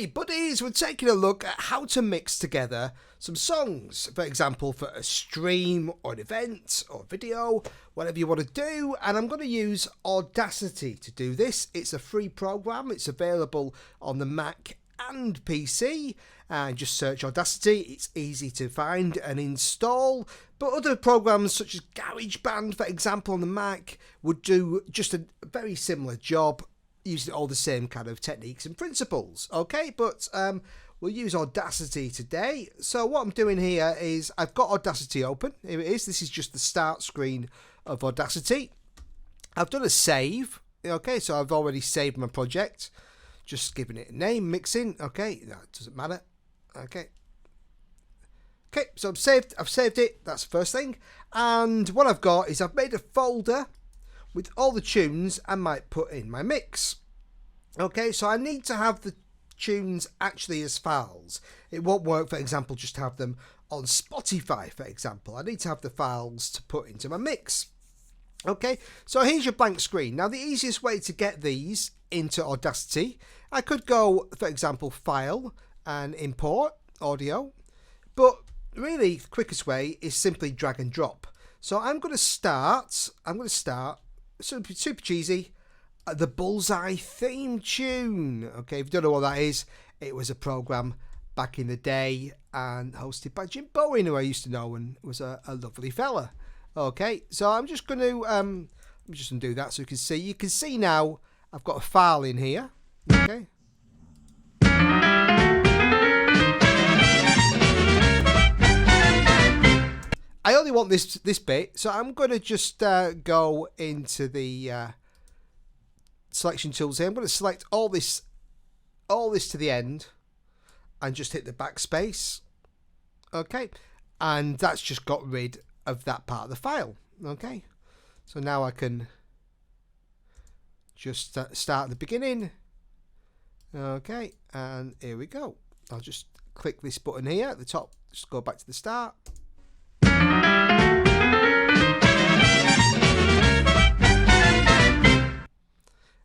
Hey buddies, we're taking a look at how to mix together some songs, for example for a stream or an event or video, whatever you want to do, and I'm going to use Audacity to do this. It's a free program, it's available on the Mac and PC, and just search Audacity. It's easy to find and install, but other programs such as GarageBand, for example, on the Mac would do just a very similar job, using all the same kind of techniques and principles. Okay, but we'll use Audacity today. So what I'm doing here is I've got Audacity open. Here it is. This is just the start screen of Audacity. I've done a save. Okay, so I've already saved my project. Just giving it a name, mixing. Okay, that doesn't matter. Okay. Okay, so I've saved it. That's the first thing. And what I've got is I've made a folder with all the tunes I might put in my mix. Okay, so I need to have the tunes actually as files. It won't work, for example, just to have them on Spotify, for example. I need to have the files to put into my mix. Okay, so here's your blank screen. Now, the easiest way to get these into Audacity, I could go, for example, File and Import Audio, but really the quickest way is simply drag and drop. So I'm going to start super cheesy, the Bullseye theme tune. Okay, if you don't know what that is, it was a program back in the day and hosted by Jim Bowen, who I used to know and was a lovely fella. Okay, so I'm just going to do that so you can see. You can see now I've got a file in here. Okay. I only want this bit, so I'm going to just go into the selection tools here. I'm going to select all this to the end and just hit the backspace. Okay, and that's just got rid of that part of the file. Okay, so now I can just start at the beginning. Okay, and here we go. I'll just click this button here at the top, just go back to the start.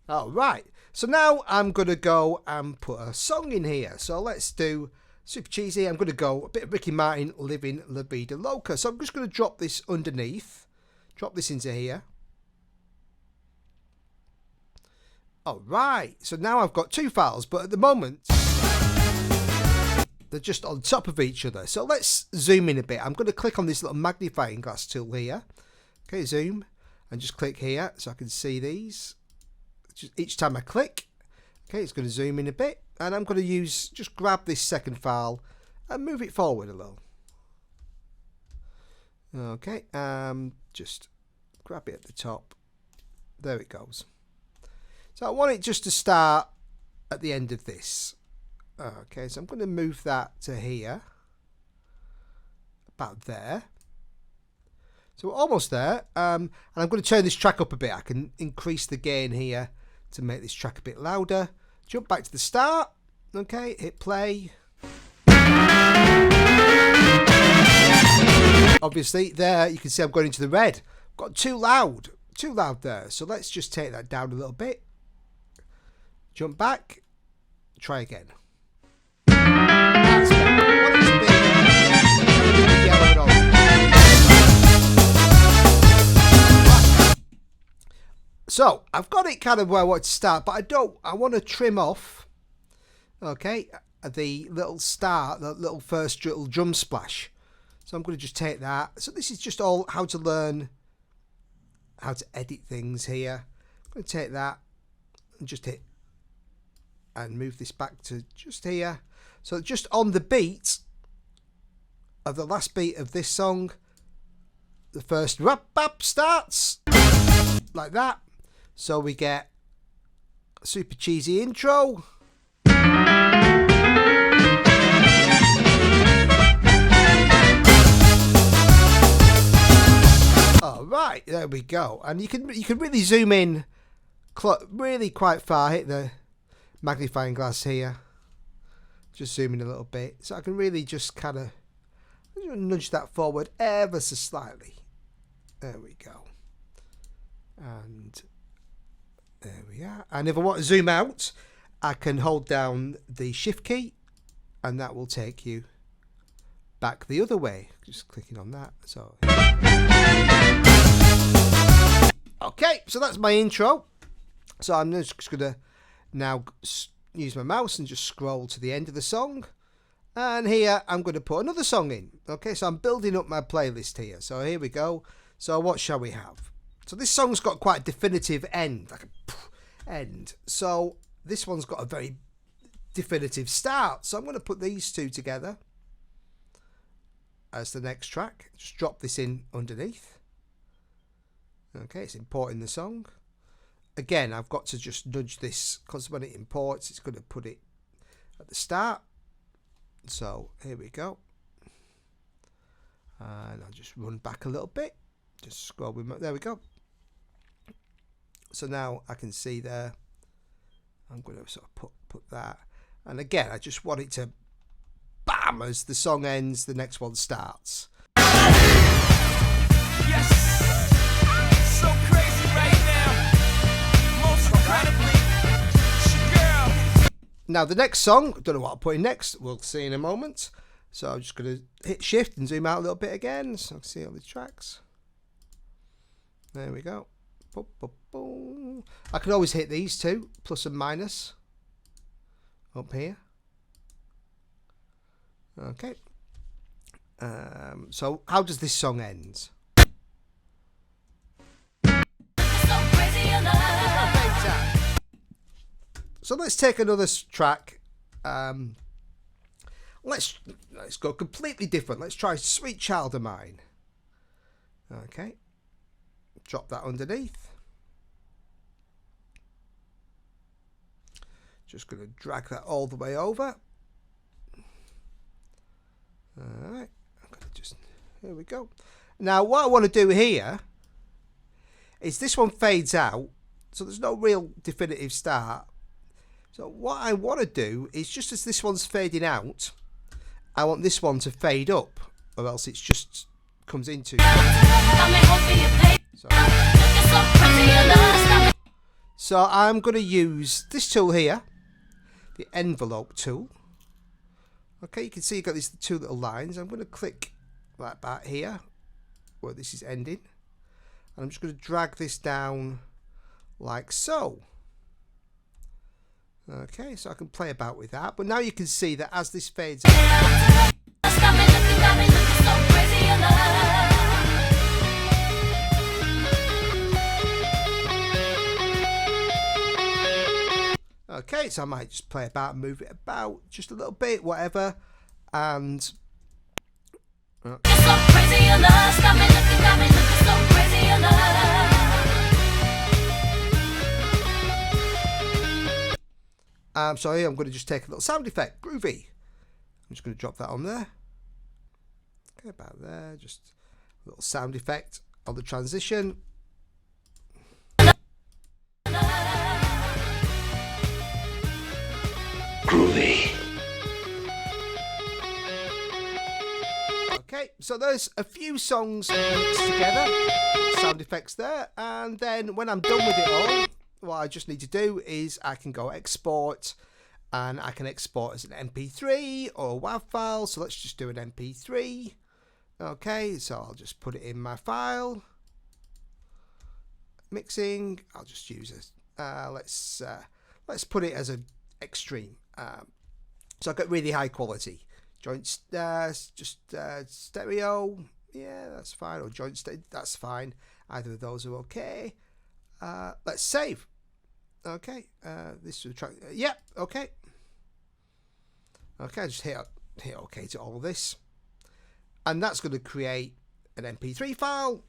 All right, so now I'm going to go and put a song in here. So let's do super cheesy. I'm going to go a bit of Ricky Martin, Living La Vida Loca. So I'm just going to drop this underneath, drop this into here. All right, so now I've got two files, but at the moment they're just on top of each other. So let's zoom in a bit. I'm going to click on this little magnifying glass tool here. Okay, zoom, and just click here so I can see these. Just each time I click, okay, it's going to zoom in a bit, and I'm going to just grab this second file and move it forward a little. Okay, just grab it at the top. There it goes. So I want it just to start at the end of this. Okay, so I'm going to move that to here, about there. So we're almost there, and I'm going to turn this track up a bit. I can increase the gain here to make this track a bit louder. Jump back to the start. Okay, hit play. Obviously, there you can see I'm going into the red. Got too loud there. So let's just take that down a little bit. Jump back. Try again. That's better. I want it to be yellow and orange. So I've got it kind of where I want to start, but I want to trim off, okay, the little start, the little first little drum splash. So I'm going to just take that. So this is just all how to learn how to edit things here. I'm going to take that and just hit and move this back to just here. So just on the beat of the last beat of this song, the first rap bap starts like that. So we get a super cheesy intro. All right, there we go. And you can really zoom in really quite far. Hit the magnifying glass here. Just zoom in a little bit. So I can really just kind of nudge that forward ever so slightly. There we go. And there we are. And if I want to zoom out, I can hold down the shift key and that will take you back the other way. Just clicking on that. So okay, so that's my intro. So I'm just going to now use my mouse and just scroll to the end of the song. And here I'm going to put another song in. Okay, so I'm building up my playlist here. So here we go. So what shall we have? So this song's got quite a definitive end, like a end. So this one's got a very definitive start. So I'm going to put these two together as the next track. Just drop this in underneath. Okay, it's importing the song. Again, I've got to just nudge this because when it imports, it's going to put it at the start. So here we go. And I'll just run back a little bit. Just scroll with my, there we go. So now I can see there. I'm going to sort of put that. And again, I just want it to bam, as the song ends, the next one starts. Yes. So crazy right now. Most incredibly. Now the next song, I don't know what I'll put in next, we'll see in a moment. So I'm just going to hit shift and zoom out a little bit again so I can see all the tracks. There we go. Boop, boop, boop. I can always hit these two, plus and minus, up here. Okay. So how does this song end? So let's take another track. Let's go completely different. Let's try Sweet Child of Mine. Okay. Drop that underneath. Just going to drag that all the way over. Alright. I'm going to just, here we go. Now what I want to do here is this one fades out. So there's no real definitive start. So what I want to do is just as this one's fading out, I want this one to fade up, or else it's just comes into. So I'm going to use this tool here, the envelope tool. Okay, you can see you've got these two little lines. I'm going to click like that here, where this is ending. And I'm just going to drag this down like so. Okay, so I can play about with that. But now you can see that as this fades out. Okay, so I might just play about and move it about just a little bit, whatever. And sorry, I'm going to just take a little sound effect, groovy. I'm just going to drop that on there. Okay, about there, just a little sound effect on the transition. Groovy. Okay, so there's a few songs mixed together, sound effects there, and then when I'm done with it all, what I just need to do is I can go export, and I can export as an MP3 or a WAV file. So let's just do an MP3. Okay, so I'll just put it in my file. Mixing. I'll just use a let's put it as an extreme. So I've got really high quality joint, stereo. Yeah, that's fine. Or joint stereo. That's fine. Either of those are okay. Let's save. Okay, this is track. Yep. Okay. Okay, just hit OK to all of this, and that's going to create an MP3 file,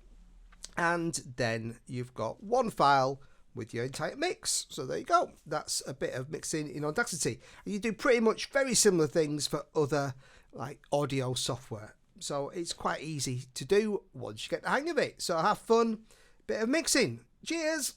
and then you've got one file with your entire mix. So there you go. That's a bit of mixing in Audacity. And you do pretty much very similar things for other like audio software. So it's quite easy to do once you get the hang of it. So have fun, bit of mixing. Cheers.